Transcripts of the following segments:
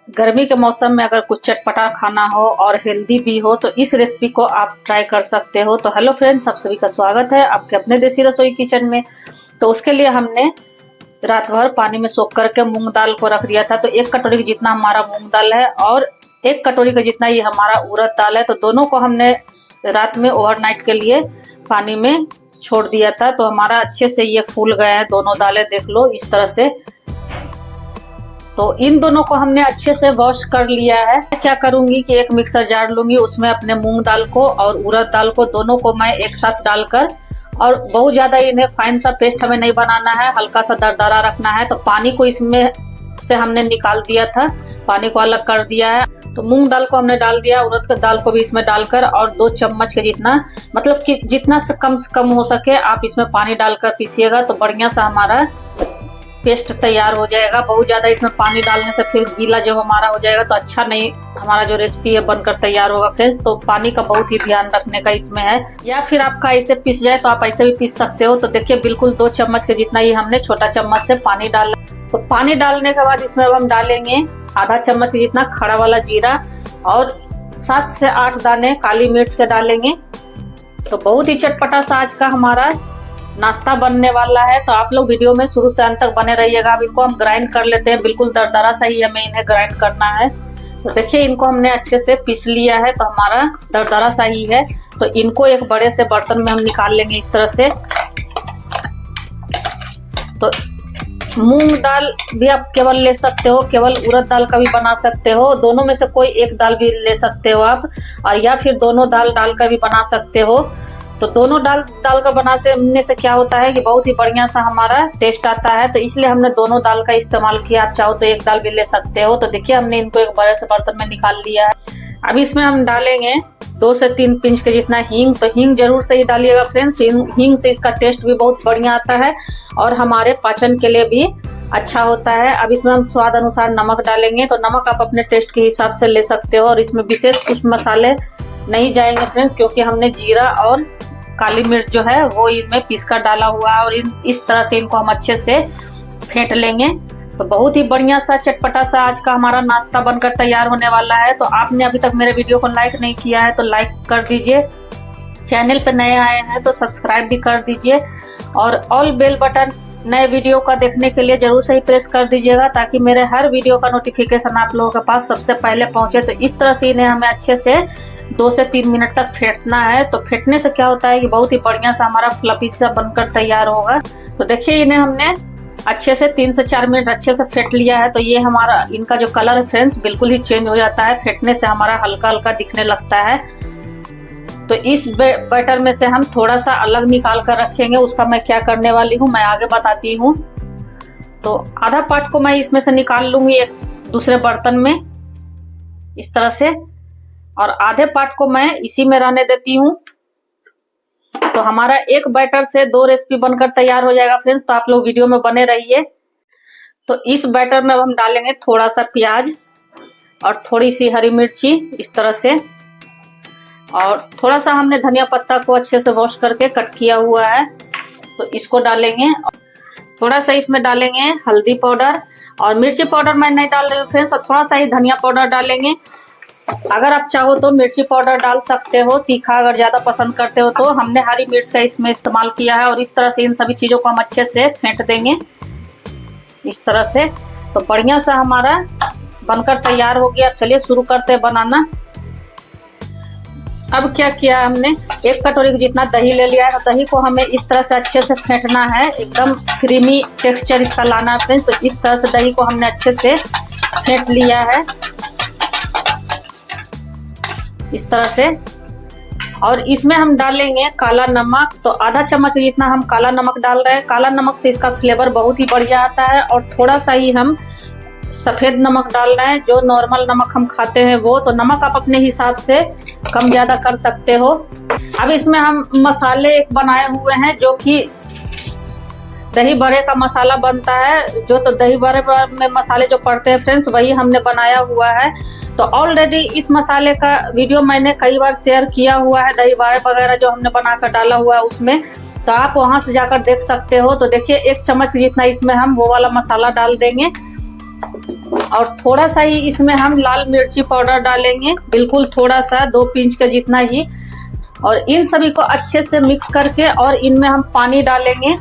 गर्मी के मौसम में अगर कुछ चटपटा खाना हो और हेल्दी भी हो तो इस रेसिपी को आप ट्राई कर सकते हो। तो हेलो फ्रेंड्स, आप सभी का स्वागत है आपके अपने देसी रसोई किचन में। तो उसके लिए हमने रात भर पानी में सोख करके मूंग दाल को रख दिया था। तो 1 कटोरी के जितना हमारा मूंग दाल है और 1 कटोरी का जितना ये हमारा उड़द दाल है। तो दोनों को हमने रात में ओवरनाइट के लिए पानी में छोड़ दिया था। तो हमारा अच्छे से ये फूल गए हैं दोनों दालें, देख लो इस तरह से। तो इन दोनों को हमने अच्छे से वॉश कर लिया है। क्या करूंगी कि एक मिक्सर जार लूंगी, उसमें अपने मूंग दाल को और उड़द दाल को दोनों को मैं एक साथ डालकर, और बहुत ज्यादा इन्हें फाइन सा पेस्ट हमें नहीं बनाना है, हल्का सा दरदरा रखना है। तो पानी को इसमें से हमने निकाल दिया था, पानी को अलग कर दिया है। तो मूंग दाल को हमने डाल दिया, उड़द की दाल को भी इसमें डालकर, और 2 चम्मच के जितना, मतलब कि जितना से कम हो सके आप इसमें पानी डालकर पीसिएगा तो बढ़िया सा हमारा पेस्ट तैयार हो जाएगा। बहुत ज्यादा इसमें पानी डालने से फिर गीला जो हमारा हो जाएगा तो अच्छा नहीं हमारा जो रेसिपी है बनकर तैयार होगा फ्रेंड्स। तो पानी का बहुत ही ध्यान रखने का इसमें है, या फिर आपका ऐसे पीस जाए तो आप ऐसे भी पीस सकते हो। तो देखिए बिल्कुल 2 चम्मच के जितना ही हमने छोटा चम्मच से पानी डाला। तो पानी डालने के बाद इसमें अब हम डालेंगे आधा चम्मच के जितना खड़ा वाला जीरा और 7 से 8 दाने काली मिर्च के डालेंगे। तो बहुत ही चटपटा सा आज का हमारा नाश्ता बनने वाला है। तो आप लोग वीडियो में शुरू से अंत तक बने रहिएगा। अब इनको हम ग्राइंड कर लेते हैं, बिल्कुल दरदरा सा ही हमें इन्हें ग्राइंड करना है। तो देखिए इनको हमने अच्छे से पीस लिया है, तो हमारा दरदरा सा ही है। तो इनको एक बड़े से बर्तन में हम निकाल लेंगे इस तरह से। तो मूंग दाल भी आप केवल ले सकते हो, केवल उड़द दाल का भी बना सकते हो, दोनों में से कोई एक दाल भी ले सकते हो आप, और या फिर दोनों दाल डाल का भी बना सकते हो। तो दोनों दाल का बनाने से क्या होता है कि बहुत ही बढ़िया सा हमारा टेस्ट आता है। तो इसलिए हमने दोनों दाल का इस्तेमाल किया। आप चाहो तो एक दाल भी ले सकते हो। तो देखिए हमने इनको एक बड़े से बर्तन में निकाल लिया है। अब इसमें हम डालेंगे 2 से 3 पिंच के जितना हींग। तो हींग जरूर से ही डालिएगा फ्रेंड्स, हींग से इसका टेस्ट भी बहुत बढ़िया आता है और हमारे पाचन के लिए भी अच्छा होता है। अब इसमें हम स्वाद अनुसार नमक डालेंगे। तो नमक आप अपने टेस्ट के हिसाब से ले सकते हो, और इसमें विशेष कुछ मसाले नहीं जाएंगे फ्रेंड्स, क्योंकि हमने जीरा और काली मिर्च जो है वो इनमें पीसकर डाला हुआ है। और इस तरह से इनको हम अच्छे से फेंट लेंगे। तो बहुत ही बढ़िया सा चटपटा सा आज का हमारा नाश्ता बनकर तैयार होने वाला है। तो आपने अभी तक मेरे वीडियो को लाइक नहीं किया है तो लाइक कर दीजिए, चैनल पे नए आए हैं तो सब्सक्राइब भी कर दीजिए, और ऑल बेल बटन नए वीडियो का देखने के लिए जरूर से ही प्रेस कर दीजिएगा, ताकि मेरे हर वीडियो का नोटिफिकेशन आप लोगों के पास सबसे पहले पहुंचे। तो इस तरह से इन्हें हमें अच्छे से 2 से 3 मिनट तक फेंटना है। तो फेंटने से क्या होता है कि बहुत ही बढ़िया सा हमारा फ्लफी सा बनकर तैयार होगा। तो देखिए इन्हें हमने अच्छे से 3 से 4 मिनट अच्छे से फेंट लिया है। तो ये हमारा इनका जो कलर है फ्रेंड्स बिल्कुल ही चेंज हो जाता है, फेंटने से हमारा हल्का हल्का दिखने लगता है। तो इस बैटर में से हम थोड़ा सा अलग निकाल कर रखेंगे, उसका मैं क्या करने वाली हूँ मैं आगे बताती हूँ। तो आधा पार्ट को मैं इसमें से निकाल लूंगी एक दूसरे बर्तन में इस तरह से, और आधे पार्ट को मैं इसी में रहने देती हूँ। तो हमारा एक बैटर से 2 रेसिपी बनकर तैयार हो जाएगा फ्रेंड्स। तो आप लोग वीडियो में बने रहिए। तो इस बैटर में हम डालेंगे थोड़ा सा प्याज और थोड़ी सी हरी मिर्ची इस तरह से, और थोड़ा सा हमने धनिया पत्ता को अच्छे से वॉश करके कट किया हुआ है तो इसको डालेंगे। थोड़ा सा इसमें डालेंगे हल्दी पाउडर, और मिर्ची पाउडर मैं नहीं डाल रही हूँ फ्रेंड्स, और थोड़ा सा ही धनिया पाउडर डालेंगे। अगर आप चाहो तो मिर्ची पाउडर डाल सकते हो, तीखा अगर ज्यादा पसंद करते हो तो। हमने हरी मिर्च का इसमें इस्तेमाल किया है, और इस तरह से इन सभी चीजों को हम अच्छे से फेंट देंगे इस तरह से। तो बढ़िया सा हमारा बनकर तैयार हो गया। चलिए शुरू करते हैं बनाना। अब क्या किया हमने, 1 कटोरी का जितना दही ले लिया है। तो दही को हमें इस तरह से अच्छे से फेंटना है, एकदम क्रीमी टेक्सचर इसका लाना है फ्रेंड्स। तो इस तरह से दही को हमने अच्छे से फेंट लिया है इस तरह से। और इसमें हम डालेंगे काला नमक। तो आधा चम्मच जितना हम काला नमक डाल रहे हैं। काला नमक से इसका फ्लेवर बहुत ही बढ़िया आता है। और थोड़ा सा ही हम सफेद नमक डाल रहे हैं, जो नॉर्मल नमक हम खाते हैं वो। तो नमक आप अपने हिसाब से कम ज्यादा कर सकते हो। अब इसमें हम मसाले बनाए हुए हैं, जो कि दही बड़े का मसाला बनता है, जो तो दही बड़े में मसाले जो पड़ते हैं फ्रेंड्स वही हमने बनाया हुआ है। तो ऑलरेडी इस मसाले का वीडियो मैंने कई बार शेयर किया हुआ है, दही बड़े वगैरह जो हमने बनाकर डाला हुआ है उसमें, तो आप वहां से जाकर देख सकते हो। तो देखिए 1 चम्मच जितना इसमें हम वो वाला मसाला डाल देंगे। और थोड़ा सा ही इसमें हम लाल मिर्ची पाउडर डालेंगे, बिल्कुल थोड़ा सा, 2 पिंच के जितना ही। और इन सभी को अच्छे से मिक्स करके और इनमें हम पानी डालेंगे।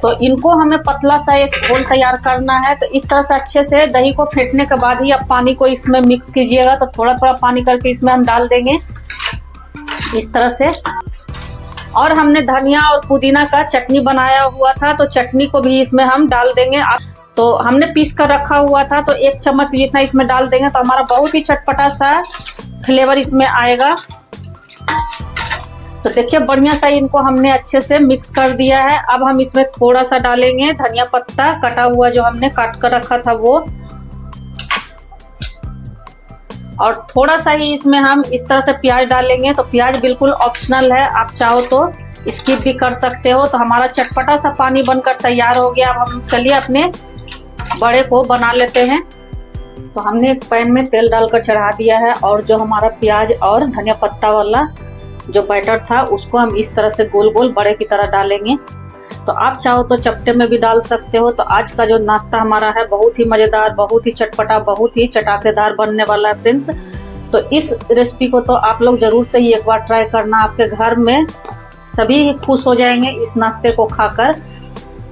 तो इनको हमें पतला सा एक घोल तैयार करना है। तो इस तरह से अच्छे से दही को फेंटने के बाद ही आप पानी को इसमें मिक्स कीजिएगा। तो थोड़ा थोड़ा पानी करके इसमें हम डाल देंगे इस तरह से। और हमने धनिया और पुदीना का चटनी बनाया हुआ था, तो चटनी को भी इसमें हम डाल देंगे। तो हमने पीस कर रखा हुआ था, तो 1 चम्मच जितना इसमें डाल देंगे, तो हमारा बहुत ही चटपटा सा फ्लेवर इसमें आएगा। तो देखिए बढ़िया सा इनको हमने अच्छे से मिक्स कर दिया है। अब हम इसमें थोड़ा सा डालेंगे धनिया पत्ता कटा हुआ, जो हमने काट कर रखा था वो। और थोड़ा सा ही इसमें हम इस तरह से प्याज डालेंगे। तो प्याज बिल्कुल ऑप्शनल है, आप चाहो तो स्किप भी कर सकते हो। तो हमारा चटपटा सा पानी बनकर तैयार हो गया। अब हम चलिए अपने बड़े को बना लेते हैं। तो हमने एक पैन में तेल डालकर चढ़ा दिया है, और जो हमारा प्याज और धनिया पत्ता वाला जो बैटर था उसको हम इस तरह से गोल गोल बड़े की तरह डालेंगे। तो आप चाहो तो चपटे में भी डाल सकते हो। तो आज का जो नाश्ता हमारा है बहुत ही मज़ेदार, बहुत ही चटपटा, बहुत ही चटाकेदार बनने वाला है फ्रेंड्स। तो इस रेसिपी को तो आप लोग ज़रूर से ही एक बार ट्राई करना, आपके घर में सभी खुश हो जाएंगे इस नाश्ते को खाकर।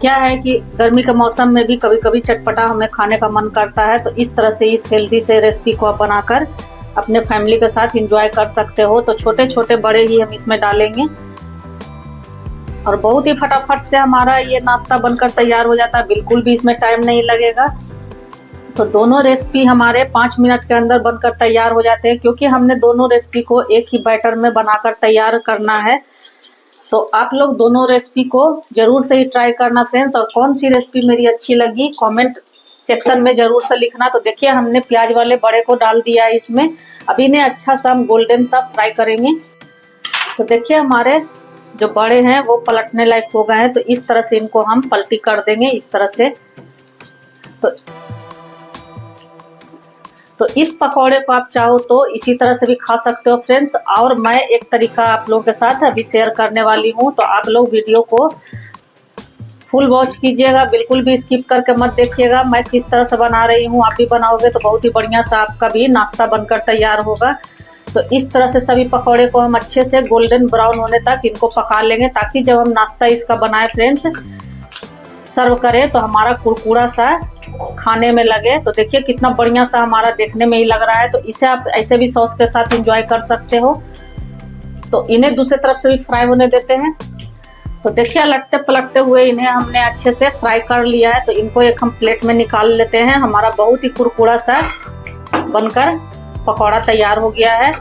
क्या है कि गर्मी के मौसम में भी कभी कभी चटपटा हमें खाने का मन करता है। तो इस तरह से इस हेल्दी से रेसिपी को आप बनाकर अपने फैमिली के साथ एंजॉय कर सकते हो। तो छोटे छोटे बड़े ही हम इसमें डालेंगे, और बहुत ही फटाफट से हमारा ये नाश्ता बनकर तैयार हो जाता है, बिल्कुल भी इसमें टाइम नहीं लगेगा। तो दोनों रेसिपी हमारे 5 मिनट के अंदर बनकर तैयार हो जाते हैं, क्योंकि हमने दोनों रेसिपी को एक ही बैटर में बनाकर तैयार करना है। तो आप लोग दोनों रेसिपी को जरूर से ही ट्राई करना फ्रेंड्स। और कौन सी रेसिपी मेरी अच्छी लगी कमेंट सेक्शन में जरूर से लिखना। तो देखिए हमने प्याज वाले बड़े को डाल दिया है इसमें। अभी इन्हें अच्छा सा हम गोल्डन सा फ्राई करेंगे। तो देखिए हमारे जो बड़े हैं वो पलटने लायक हो गए हैं। तो इस तरह से इनको हम पलटी कर देंगे इस तरह से। तो इस पकौड़े को आप चाहो तो इसी तरह से भी खा सकते हो फ्रेंड्स। और मैं एक तरीका आप लोगों के साथ अभी शेयर करने वाली हूँ। तो आप लोग वीडियो को फुल वॉच कीजिएगा, बिल्कुल भी स्किप करके मत देखिएगा। मैं किस तरह से बना रही हूँ, आप भी बनाओगे तो बहुत ही बढ़िया सा आपका भी नाश्ता बनकर तैयार होगा। तो इस तरह से सभी पकौड़े को हम अच्छे से गोल्डन ब्राउन होने तक इनको पका लेंगे, ताकि जब हम नाश्ता इसका बनाए फ्रेंड्स सर्व करें तो हमारा कुरकुरा सा खाने में लगे। तो देखिए कितना बढ़िया सा हमारा देखने में ही लग रहा है। तो इसे आप ऐसे भी सॉस के साथ एंजॉय कर सकते हो। तो इन्हें दूसरी तरफ से भी फ्राई होने देते हैं। तो देखिए लगते पलटते हुए इन्हें हमने अच्छे से फ्राई कर लिया है। तो इनको एक हम प्लेट में निकाल लेते हैं। हमारा बहुत ही कुरकुरा सा बनकर पकौड़ा तैयार हो गया है।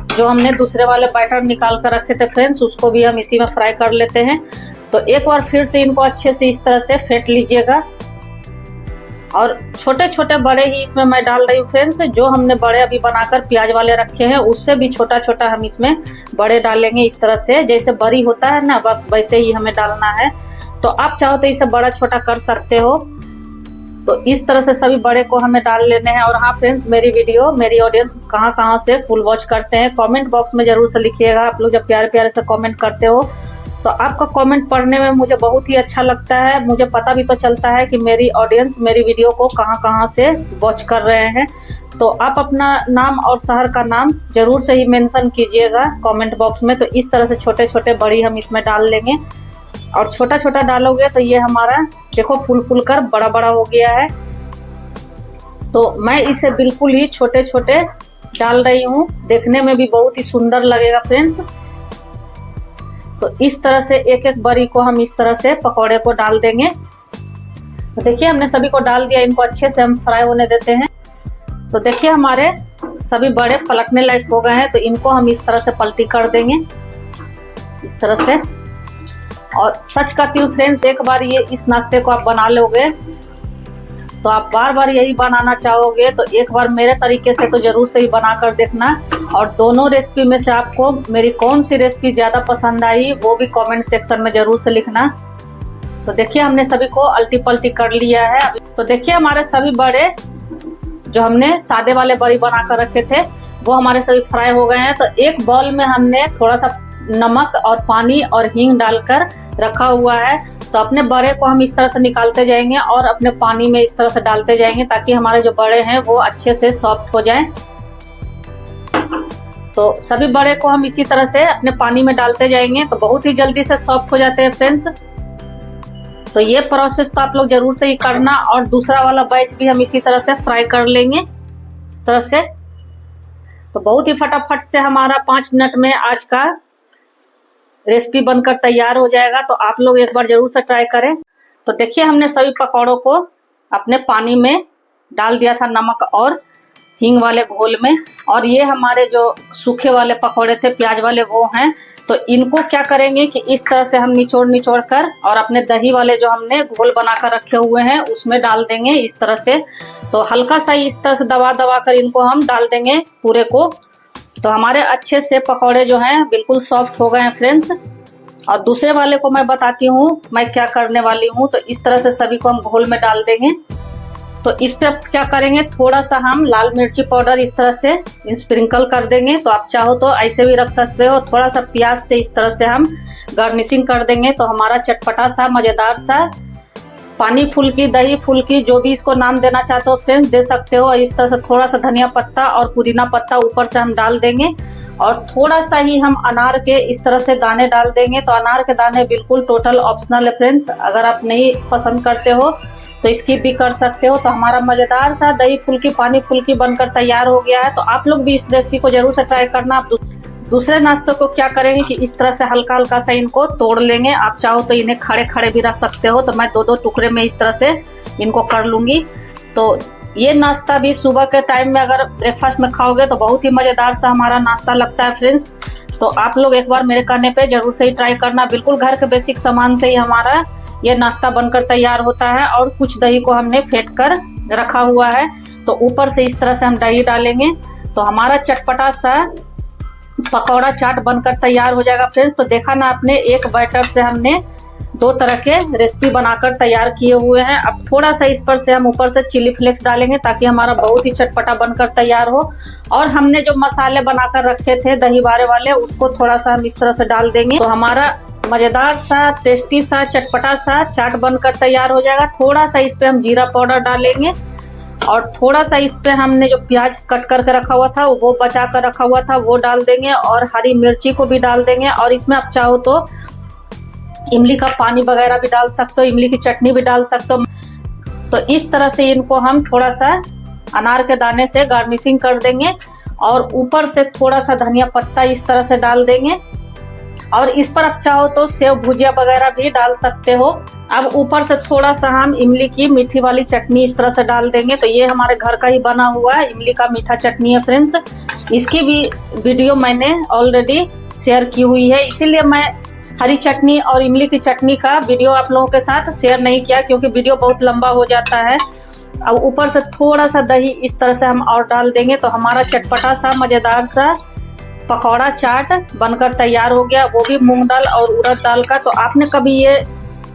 जो हमने दूसरे वाले बैटर निकाल कर रखे थे फ्रेंड्स, उसको भी हम इसी में फ्राई कर लेते हैं। तो एक बार फिर से इनको अच्छे से इस तरह से फेंट लीजिएगा। और छोटे छोटे बड़े ही इसमें मैं डाल रही हूँ फ्रेंड्स। जो हमने बड़े अभी बनाकर प्याज वाले रखे हैं, उससे भी छोटा छोटा हम इसमें बड़े डालेंगे इस तरह से। जैसे बड़ी होता है ना, बस वैसे ही हमें डालना है। तो आप चाहो तो इसे बड़ा छोटा कर सकते हो। तो इस तरह से सभी बड़े को हमें डाल लेने हैं। और हाँ फ्रेंड्स, मेरी वीडियो मेरी ऑडियंस कहाँ कहाँ से फुल वॉच करते हैं कमेंट बॉक्स में जरूर से लिखिएगा। आप लोग जब प्यारे प्यारे से कमेंट करते हो तो आपका कमेंट पढ़ने में मुझे बहुत ही अच्छा लगता है। मुझे पता भी तो चलता है कि मेरी ऑडियंस मेरी वीडियो को कहाँ कहाँ से वॉच कर रहे हैं। तो आप अपना नाम और शहर का नाम जरूर से ही मेंशन कीजिएगा कमेंट बॉक्स में। तो इस तरह से छोटे छोटे बड़ी हम इसमें डाल लेंगे। और छोटा छोटा डालोगे तो ये हमारा देखो फूल फूल कर बड़ा बड़ा हो गया है। तो मैं इसे बिल्कुल ही छोटे छोटे डाल रही हूँ, देखने में भी बहुत ही सुंदर लगेगा फ्रेंड्स। तो इस तरह से एक एक बड़ी को हम इस तरह से पकौड़े को डाल देंगे। तो देखिए हमने सभी को डाल दिया, इनको अच्छे से हम फ्राई होने देते हैं। तो देखिए हमारे सभी बड़े पलटने लायक हो गए हैं। तो इनको हम इस तरह से पलटी कर देंगे इस तरह से। और सच कहती हूँ फ्रेंड्स, एक बार ये इस नाश्ते को आप बना लोगे तो आप बार बार यही बनाना चाहोगे। तो एक बार मेरे तरीके से तो जरूर से ही बना कर देखना। और दोनों रेसिपी में से आपको मेरी कौन सी रेसिपी ज़्यादा पसंद आई वो भी कमेंट सेक्शन में जरूर से लिखना। तो देखिए हमने सभी को अल्टी पल्टी कर लिया है। तो देखिए हमारे सभी बड़े जो हमने सादे वाले बड़ी बना कर रखे थे वो हमारे सभी फ्राई हो गए हैं। तो एक बाउल में हमने थोड़ा सा नमक और पानी और हींग डालकर रखा हुआ है। तो तो अपने बड़े को हम इस तरह से निकालते जाएंगे और अपने पानी में इस तरह से डालते जाएंगे ताकि हमारे जो बड़े हैं वो अच्छे से सॉफ्ट हो जाएं। तो सभी बड़े को हम इसी तरह से अपने पानी में डालते जाएंगे तो बहुत ही जल्दी से सॉफ्ट हो जाते हैं फ्रेंड्स। तो ये प्रोसेस तो आप लोग जरूर से ही करना। और दूसरा वाला बैच भी हम इसी तरह से फ्राई कर लेंगे इस तरह से। तो बहुत ही फटाफट से हमारा 5 मिनट में आज का रेसिपी बनकर तैयार हो जाएगा। तो आप लोग एक बार जरूर से ट्राई करें। तो देखिए हमने सभी पकौड़ों को अपने पानी में डाल दिया था, नमक और हींग वाले घोल में। और ये हमारे जो सूखे वाले पकौड़े थे प्याज वाले वो हैं। तो इनको क्या करेंगे कि इस तरह से हम निचोड़ कर और अपने दही वाले जो हमने घोल बनाकर रखे हुए हैं उसमें डाल देंगे इस तरह से। तो हल्का सा इस तरह से दबा कर इनको हम डाल देंगे पूरे को। तो हमारे अच्छे से पकौड़े जो हैं बिल्कुल सॉफ्ट हो गए हैं फ्रेंड्स। और दूसरे वाले को मैं बताती हूँ मैं क्या करने वाली हूँ। तो इस तरह से सभी को हम घोल में डाल देंगे। तो इस पे क्या करेंगे, थोड़ा सा हम लाल मिर्ची पाउडर इस तरह से स्प्रिंकल कर देंगे। तो आप चाहो तो ऐसे भी रख सकते हो। थोड़ा सा प्याज से इस तरह से हम गार्निशिंग कर देंगे। तो हमारा चटपटा सा मजेदार सा पानी फुल्की, दही फुल्की, जो भी इसको नाम देना चाहते हो फ्रेंड्स दे सकते हो। इस तरह से थोड़ा सा धनिया पत्ता और पुदीना पत्ता ऊपर से हम डाल देंगे। और थोड़ा सा ही हम अनार के इस तरह से दाने डाल देंगे। तो अनार के दाने बिल्कुल टोटल ऑप्शनल है फ्रेंड्स, अगर आप नहीं पसंद करते हो तो स्किप भी कर सकते हो। तो हमारा मजेदार सा दही फुल्की, पानी फुल्की बनकर तैयार हो गया है। तो आप लोग भी इस रेसिपी को जरूर से ट्राई करना। आप दूसरे नाश्तों को क्या करेंगे कि इस तरह से हल्का हल्का सा इनको तोड़ लेंगे। आप चाहो तो इन्हें खड़े खड़े भी रख सकते हो। तो मैं 2-2 टुकड़े में इस तरह से इनको कर लूंगी। तो ये नाश्ता भी सुबह के टाइम में अगर ब्रेकफास्ट में खाओगे तो बहुत ही मजेदार सा हमारा नाश्ता लगता है फ्रेंड्स। तो आप लोग एक बार मेरे कहने पे जरूर से ही ट्राई करना। बिल्कुल घर के बेसिक सामान से ही हमारा ये नाश्ता बनकर तैयार होता है। और कुछ दही को हमने फेंट कर रखा हुआ है। तो ऊपर से इस तरह से हम दही डालेंगे तो हमारा चटपटा सा पकौड़ा चाट बनकर तैयार हो जाएगा फ्रेंड्स। तो देखा ना आपने, एक बैटर से हमने 2 तरह के रेसिपी बनाकर तैयार किए हुए हैं। अब थोड़ा सा इस पर से हम ऊपर से चिली फ्लेक्स डालेंगे ताकि हमारा बहुत ही चटपटा बनकर तैयार हो। और हमने जो मसाले बनाकर रखे थे दही बारे वाले उसको थोड़ा सा हम इस तरह से डाल देंगे। तो हमारा मजेदार सा, टेस्टी सा, चटपटा सा चाट बनकर तैयार हो जाएगा। थोड़ा सा इस पे हम जीरा पाउडर डालेंगे और थोड़ा सा इस पे हमने जो प्याज कट करके रखा हुआ था वो बचा कर रखा हुआ था वो डाल देंगे। और हरी मिर्ची को भी डाल देंगे। और इसमें आप चाहो तो इमली का पानी वगैरह भी डाल सकते हो, इमली की चटनी भी डाल सकते हो। तो इस तरह से इनको हम थोड़ा सा अनार के दाने से गार्निशिंग कर देंगे। और ऊपर से थोड़ा सा धनिया पत्ता इस तरह से डाल देंगे। और इस पर आप चाहो तो सेव भुजिया वगैरह भी डाल सकते हो। अब ऊपर से थोड़ा सा हम इमली की मीठी वाली चटनी इस तरह से डाल देंगे। तो ये हमारे घर का ही बना हुआ है इमली का मीठा चटनी है फ्रेंड्स। इसकी भी वीडियो मैंने ऑलरेडी शेयर की हुई है, इसीलिए मैं हरी चटनी और इमली की चटनी का वीडियो आप लोगों के साथ शेयर नहीं किया क्योंकि वीडियो बहुत लंबा हो जाता है। अब ऊपर से थोड़ा सा दही इस तरह से हम और डाल देंगे। तो हमारा चटपटा सा मजेदार सा पकौड़ा चाट बनकर तैयार हो गया, वो भी मूंग दाल और उड़द दाल का। तो आपने कभी ये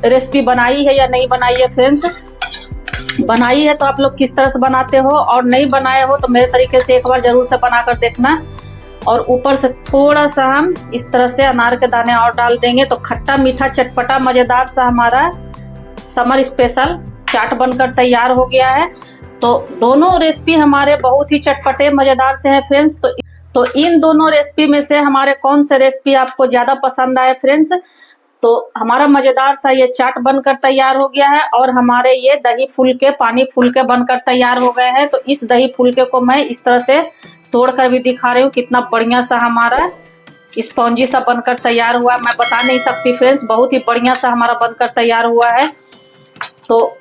रेसिपी बनाई है या नहीं बनाई है फ्रेंड्स? बनाई है तो आप लोग किस तरह से बनाते हो, और नहीं बनाए हो तो मेरे तरीके से एक बार जरूर से बनाकर देखना। और ऊपर से थोड़ा सा हम इस तरह से अनार के दाने और डाल देंगे। तो खट्टा मीठा चटपटा मजेदार सा हमारा समर स्पेशल चाट बनकर तैयार हो गया है। तो दोनों रेसिपी हमारे बहुत ही चटपटे मजेदार से हैं फ्रेंड्स। तो इन दोनों रेसिपी में से हमारे कौन से रेसिपी आपको ज्यादा पसंद आए फ्रेंड्स? तो हमारा मजेदार सा ये चाट बनकर तैयार हो गया है और हमारे ये दही फुलके, पानी फुलके बनकर तैयार हो गए हैं। तो इस दही फुलके को मैं इस तरह से तोड़कर भी दिखा रही हूँ, कितना बढ़िया सा हमारा स्पॉन्जी सा बनकर तैयार हुआ। मैं बता नहीं सकती फ्रेंड्स, बहुत ही बढ़िया सा हमारा बनकर तैयार हुआ है। तो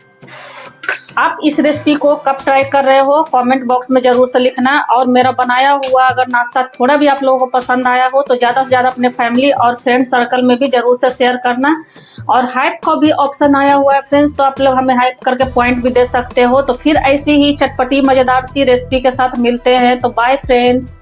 आप इस रेसिपी को कब ट्राई कर रहे हो कमेंट बॉक्स में जरूर से लिखना। और मेरा बनाया हुआ अगर नाश्ता थोड़ा भी आप लोगों को पसंद आया हो तो ज़्यादा से ज़्यादा अपने फैमिली और फ्रेंड सर्कल में भी जरूर से शेयर करना। और हाइप का भी ऑप्शन आया हुआ है फ्रेंड्स, तो आप लोग हमें हाइप करके पॉइंट भी दे सकते हो। तो फिर ऐसी ही चटपटी मज़ेदार सी रेसिपी के साथ मिलते हैं। तो बाय फ्रेंड्स।